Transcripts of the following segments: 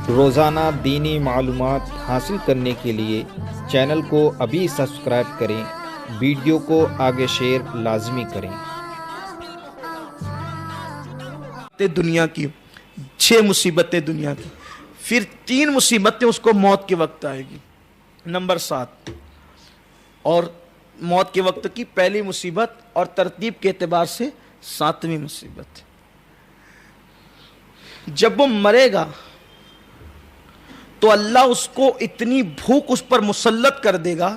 روزانہ دینی معلومات حاصل کرنے کے لیے چینل کو ابھی سبسکرائب کریں، ویڈیو کو آگے شیئر لازمی کریں۔ دنیا کی 6 مصیبتیں دنیا کی، پھر 3 مصیبتیں اس کو موت کے وقت آئے گی، نمبر 7۔ اور موت کے وقت کی پہلی مصیبت اور ترتیب کے اعتبار سے 7ویں مصیبت۔ جب وہ مرے گا تو اللہ اس کو اتنی بھوک اس پر مسلط کر دے گا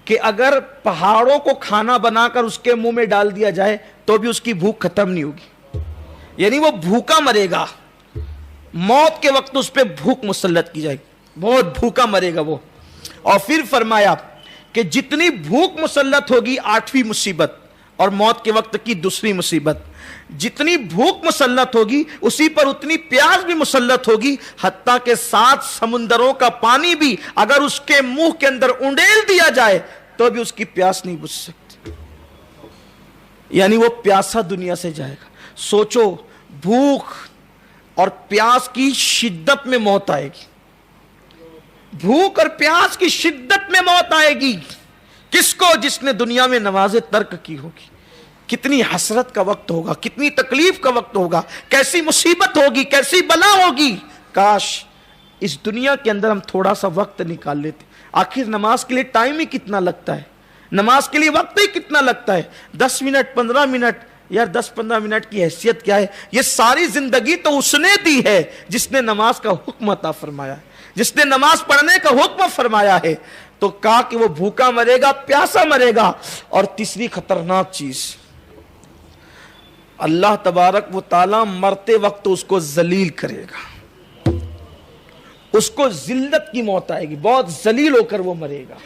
کہ اگر پہاڑوں کو کھانا بنا کر اس کے منہ میں ڈال دیا جائے تو بھی اس کی بھوک ختم نہیں ہوگی، یعنی وہ بھوکا مرے گا۔ موت کے وقت اس پہ بھوک مسلط کی جائے گی، بہت بھوکا مرے گا وہ۔ اور پھر فرمایا کہ جتنی بھوک مسلط ہوگی 8ویں مصیبت، اور موت کے وقت کی 2ری مصیبت، جتنی بھوک مسلط ہوگی اسی پر اتنی پیاس بھی مسلط ہوگی، حتیٰ کہ 7 سمندروں کا پانی بھی اگر اس کے منہ کے اندر انڈیل دیا جائے تو بھی اس کی پیاس نہیں بجھ سکتی، یعنی وہ پیاسا دنیا سے جائے گا۔ سوچو، بھوک اور پیاس کی شدت میں موت آئے گی، بھوک اور پیاس کی شدت میں موت آئے گی۔ کس کو؟ جس نے دنیا میں نمازیں ترک کی ہوگی۔ کتنی حسرت کا وقت ہوگا، کتنی تکلیف کا وقت ہوگا، کیسی مصیبت ہوگی، کیسی بلا ہوگی۔ کاش اس دنیا کے اندر ہم تھوڑا سا وقت نکال لیتے۔ آخر نماز کے لیے ٹائم ہی کتنا لگتا ہے، نماز کے لیے وقت ہی کتنا لگتا ہے، 10 منٹ 15 منٹ۔ یار 10-15 منٹ کی حیثیت کیا ہے؟ یہ ساری زندگی تو اس نے دی ہے جس نے نماز کا حکم عطا فرمایا ہے، جس نے نماز پڑھنے کا حکم فرمایا ہے۔ تو کہا کہ وہ بھوکا مرے گا، پیاسا مرے گا۔ اور تیسری خطرناک چیز، اللہ تبارک و تعالی مرتے وقت اس کو ذلیل کرے گا، اس کو ذلت کی موت آئے گی، بہت ذلیل ہو کر وہ مرے گا،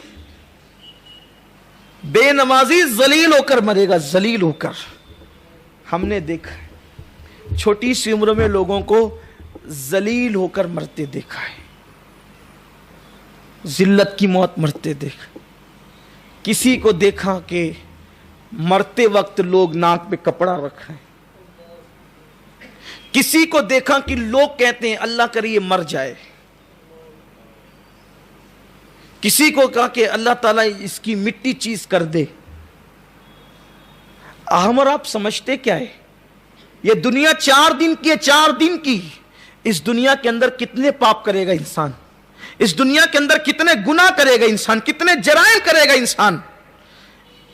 بے نمازی ذلیل ہو کر مرے گا، ذلیل ہو کر۔ ہم نے دیکھا ہے چھوٹی سی عمر میں لوگوں کو ذلیل ہو کر مرتے دیکھا ہے، ذلت کی موت مرتے دیکھا۔ کسی کو دیکھا کہ مرتے وقت لوگ ناک پہ کپڑا رکھیں، کسی کو دیکھا کہ لوگ کہتے ہیں اللہ کرے یہ مر جائے، کسی کو کہا کہ اللہ تعالیٰ اس کی مٹی چیز کر دے۔ ہم اور آپ سمجھتے کیا ہے؟ یہ دنیا 4 دن کی ہے، 4 دن کی۔ اس دنیا کے اندر کتنے پاپ کرے گا انسان، اس دنیا کے اندر کتنے گناہ کرے گا انسان، کتنے جرائم کرے گا انسان۔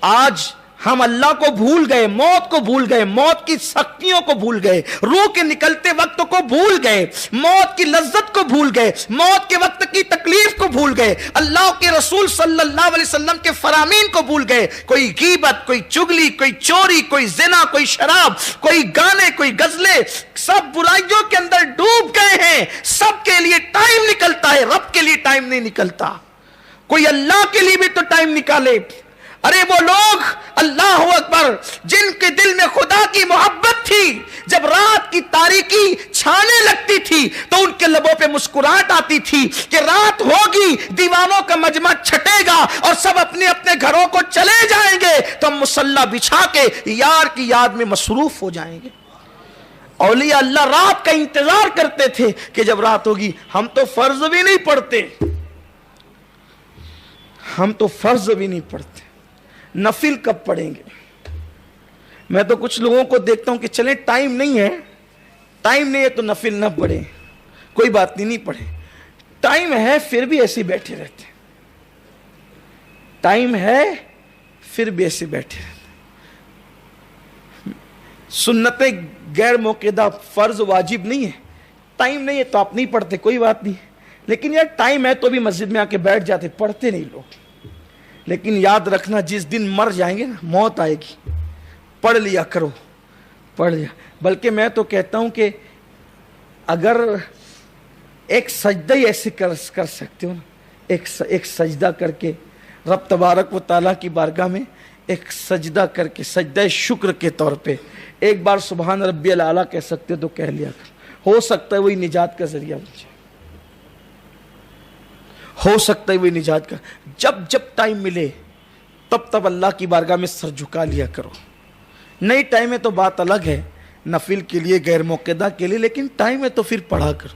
آج ہم اللہ کو بھول گئے، موت کو بھول گئے، موت کی سختیوں کو بھول گئے، روح کے نکلتے وقت کو بھول گئے، موت کی لذت کو بھول گئے، موت کے وقت کی تکلیف کو بھول گئے، اللہ کے رسول صلی اللہ علیہ وسلم کے فرامین کو بھول گئے۔ کوئی غیبت، کوئی چگلی، کوئی چوری، کوئی زنا، کوئی شراب، کوئی گانے، کوئی غزلیں، سب برائیوں کے اندر ڈوب گئے ہیں۔ سب کے لیے ٹائم نکلتا ہے، رب کے لیے ٹائم نہیں نکلتا۔ کوئی اللہ کے لیے بھی تو ٹائم نکالے۔ ارے وہ لوگ، اللہ اکبر، جن کے دل میں خدا کی محبت تھی، جب رات کی تاریکی چھانے لگتی تھی تو ان کے لبوں پہ مسکراہٹ آتی تھی کہ رات ہوگی، دیوانوں کا مجمع چھٹے گا اور سب اپنے اپنے گھروں کو چلے جائیں گے، تو ہم مصلی بچھا کے یار کی یاد میں مصروف ہو جائیں گے۔ اولیاء اللہ رات کا انتظار کرتے تھے کہ جب رات ہوگی۔ ہم تو فرض بھی نہیں پڑھتے، ہم تو فرض بھی نہیں پڑھتے، نفل کب پڑھیں گے؟ میں تو کچھ لوگوں کو دیکھتا ہوں کہ چلیں ٹائم نہیں ہے، ٹائم نہیں ہے تو نفل نہ پڑھیں، کوئی بات نہیں پڑھیں۔ ٹائم ہے پھر بھی ایسے بیٹھے رہتے ہیں، ٹائم ہے پھر بھی ایسے بیٹھے رہتے ہیں۔ سنتیں غیر موقعہ، فرض واجب نہیں ہے، ٹائم نہیں ہے تو آپ نہیں پڑھتے، کوئی بات نہیں، لیکن یار ٹائم ہے تو بھی مسجد میں آ کے بیٹھ جاتے، پڑھتے نہیں لوگ۔ لیکن یاد رکھنا جس دن مر جائیں گے نا، موت آئے گی، پڑھ لیا کرو، پڑھ لیا۔ بلکہ میں تو کہتا ہوں کہ اگر ایک سجدہ ہی ایسے کر سکتے ہو نا، ایک سجدہ کر کے رب تبارک و تعالیٰ کی بارگاہ میں ایک سجدہ کر کے، سجدہ شکر کے طور پہ ایک بار سبحان ربی الاعلیٰ کہہ سکتے تو کہہ لیا کر، ہو سکتا ہے وہی نجات کا ذریعہ بن جائے، ہو سکتا ہے وہی نجات کا۔ جب جب ٹائم ملے تب اللہ کی بارگاہ میں سر جھکا لیا کرو۔ نہیں ٹائم ہے تو بات الگ ہے، نفل کے لیے، غیر موقعہ کے لیے، لیکن ٹائم ہے تو پھر پڑھا کرو۔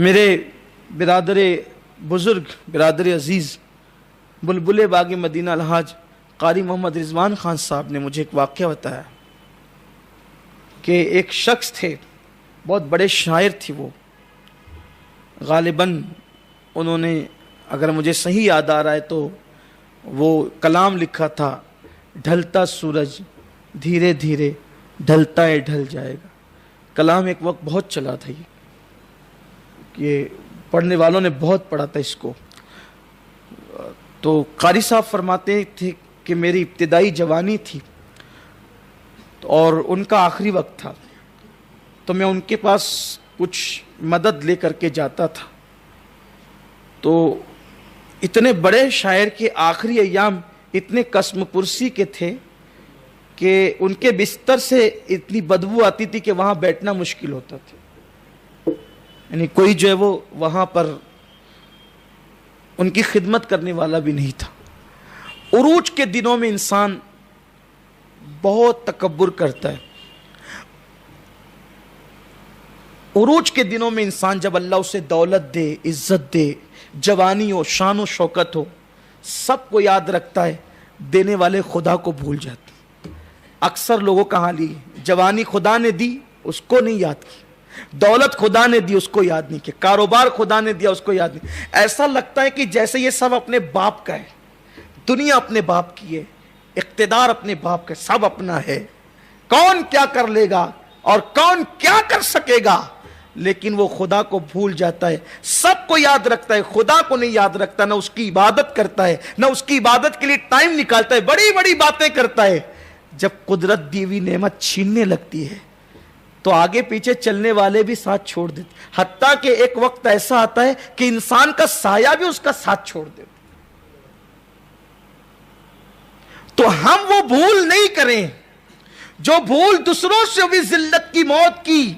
میرے برادر بزرگ، برادر عزیز بلبل باغ مدینہ الحاج قاری محمد رضوان خان صاحب نے مجھے ایک واقعہ بتایا کہ ایک شخص تھے، بہت بڑے شاعر تھے، وہ غالباً انہوں نے، اگر مجھے صحیح یاد آ رہا ہے تو وہ کلام لکھا تھا، ڈھلتا سورج دھیرے دھیرے ڈھلتا ہے ڈھل جائے گا۔ کلام ایک وقت بہت چلا تھا، یہ پڑھنے والوں نے بہت پڑھا تھا اس کو۔ تو قاری صاحب فرماتے تھے کہ میری ابتدائی جوانی تھی اور ان کا آخری وقت تھا، تو میں ان کے پاس کچھ مدد لے کر کے جاتا تھا۔ تو اتنے بڑے شاعر کے آخری ایام اتنے قسم پرسی کے تھے کہ ان کے بستر سے اتنی بدبو آتی تھی کہ وہاں بیٹھنا مشکل ہوتا تھا، یعنی کوئی جو ہے وہ وہاں پر ان کی خدمت کرنے والا بھی نہیں تھا۔ عروج کے دنوں میں انسان بہت تکبر کرتا ہے۔ عروج کے دنوں میں انسان جب اللہ اسے دولت دے، عزت دے، جوانی ہو، شان و شوکت ہو، سب کو یاد رکھتا ہے، دینے والے خدا کو بھول جاتا ہے۔ اکثر لوگوں کا حال یہ، جوانی خدا نے دی اس کو نہیں یاد کی، دولت خدا نے دی اس کو یاد نہیں کیا، کاروبار خدا نے دیا اس کو یاد نہیں۔ ایسا لگتا ہے کہ جیسے یہ سب اپنے باپ کا ہے، دنیا اپنے باپ کی ہے، اقتدار اپنے باپ کا، سب اپنا ہے، کون کیا کر لے گا اور کون کیا کر سکے گا، لیکن وہ خدا کو بھول جاتا ہے۔ سب کو یاد رکھتا ہے، خدا کو نہیں یاد رکھتا، نہ اس کی عبادت کرتا ہے، نہ اس کی عبادت کے لیے ٹائم نکالتا ہے، بڑی بڑی باتیں کرتا ہے۔ جب قدرت دی ہوئی نعمت چھیننے لگتی ہے تو آگے پیچھے چلنے والے بھی ساتھ چھوڑ دیتے، حتیٰ کہ ایک وقت ایسا آتا ہے کہ انسان کا سایہ بھی اس کا ساتھ چھوڑ دیتا۔ تو ہم وہ بھول نہیں کریں جو بھول دوسروں سے بھی ذلت کی موت کی،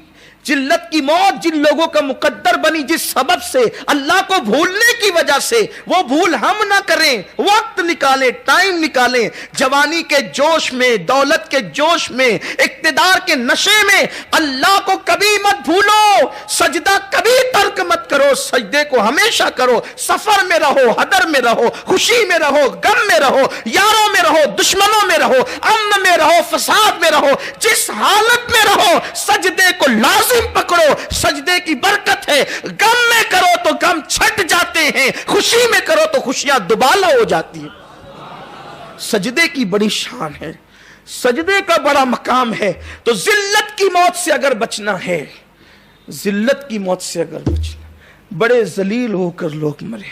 ذلت کی موت جن لوگوں کا مقدر بنی جس سبب سے، اللہ کو بھولنے کی وجہ سے، وہ بھول ہم نہ کریں۔ وقت نکالیں، ٹائم نکالیں، جوانی کے جوش میں، دولت کے جوش میں، اقتدار کے نشے میں اللہ کو کبھی مت بھولو، سجدہ کبھی ترک مت کرو، سجدے کو ہمیشہ کرو۔ سفر میں رہو، حضر میں رہو، خوشی میں رہو، غم میں رہو، یاروں میں رہو، دشمنوں میں رہو، امن میں رہو، فساد میں رہو، جس حالت میں رہو سجدے کو لازم پکڑو۔ سجدے کی برکت ہے، غم میں کرو تو غم چھٹ جاتے ہیں، خوشی میں کرو تو خوشیاں دوبالا ہو جاتی ہیں۔ سجدے کی بڑی شان ہے، سجدے کا بڑا مقام ہے۔ تو ذلت کی موت سے اگر بچنا ہے، ذلت کی موت سے اگر بچنا، بڑے ذلیل ہو کر لوگ مرے،